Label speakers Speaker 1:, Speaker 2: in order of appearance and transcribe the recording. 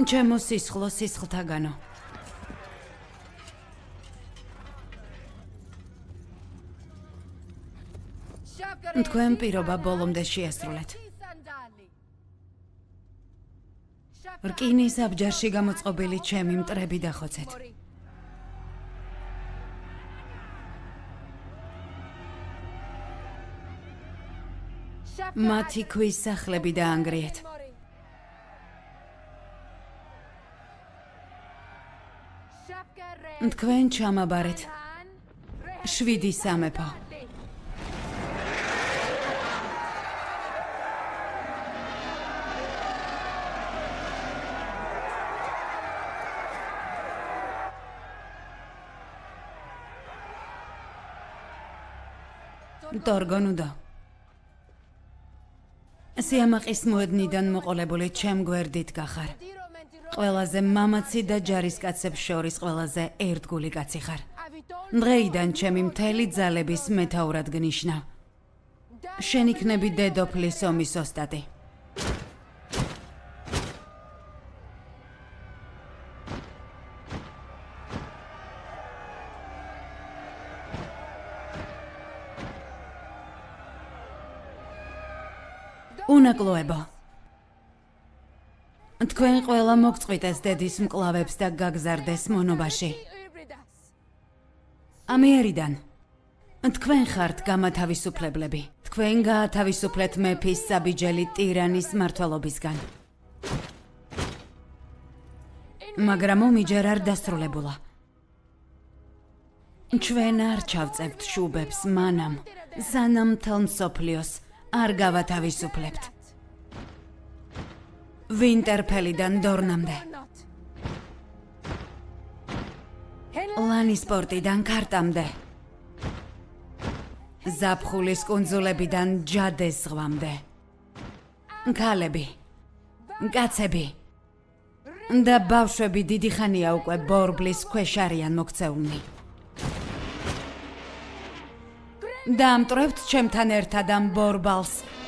Speaker 1: ჩემო სისხლო სისხლთაგანო. თქვენ პირობა ბოლომდე შეასრულეთ. რკინის აბჯარში გამოწყობილი ჩემი მტრები დახოცეთ. მათი ქვის სახლები დაანგრიეთ. თქვენ ჩამაბარეთ 7 სამეფო. დორგონუდო. სიამაყის მოედნიდან მოყოლებული ჩემ გვერდით გახარ. ყველაზე მამაცი და ჯარისკაცებს შორის ყველაზე ერთგული კაცი ხარ. დღეიდან ჩემი მთელი ძალების მეთაურად გნიშნავ. შენ იქნები დედოფლის ომის ოსტატი. უნაკლოებო. თქვენ ყველა მოგწყვიტეს დედის მკლავებს და გაგზარდეს მონობაში. ამიერიდან. თქვენ ხართ გამათავისუფლებლები. თქვენ გაათავისუფლეთ მეფის საბიჯელი ტირანის მმართველობისგან. მაგრამ ომი ჯერ არ დასრულებულა. ჩვენ არ ჩავწევთ შუბებს მანამ, სანამ მთელ მსოფლიოს არ გავათავისუფლებთ. ვინტერფელიდან დორნამდე. ლანისპორტიდან კარტამდე. ზაფხულის კუნძულებიდან ჯადეს ზღვამდე. ქალები, კაცები და ბავშვები დიდი ხანია უკვე ბორბლის ქვეშ არიან მოქცეულნი. დაამტვრევთ ჩემთან ერთად ამ ბორბალს.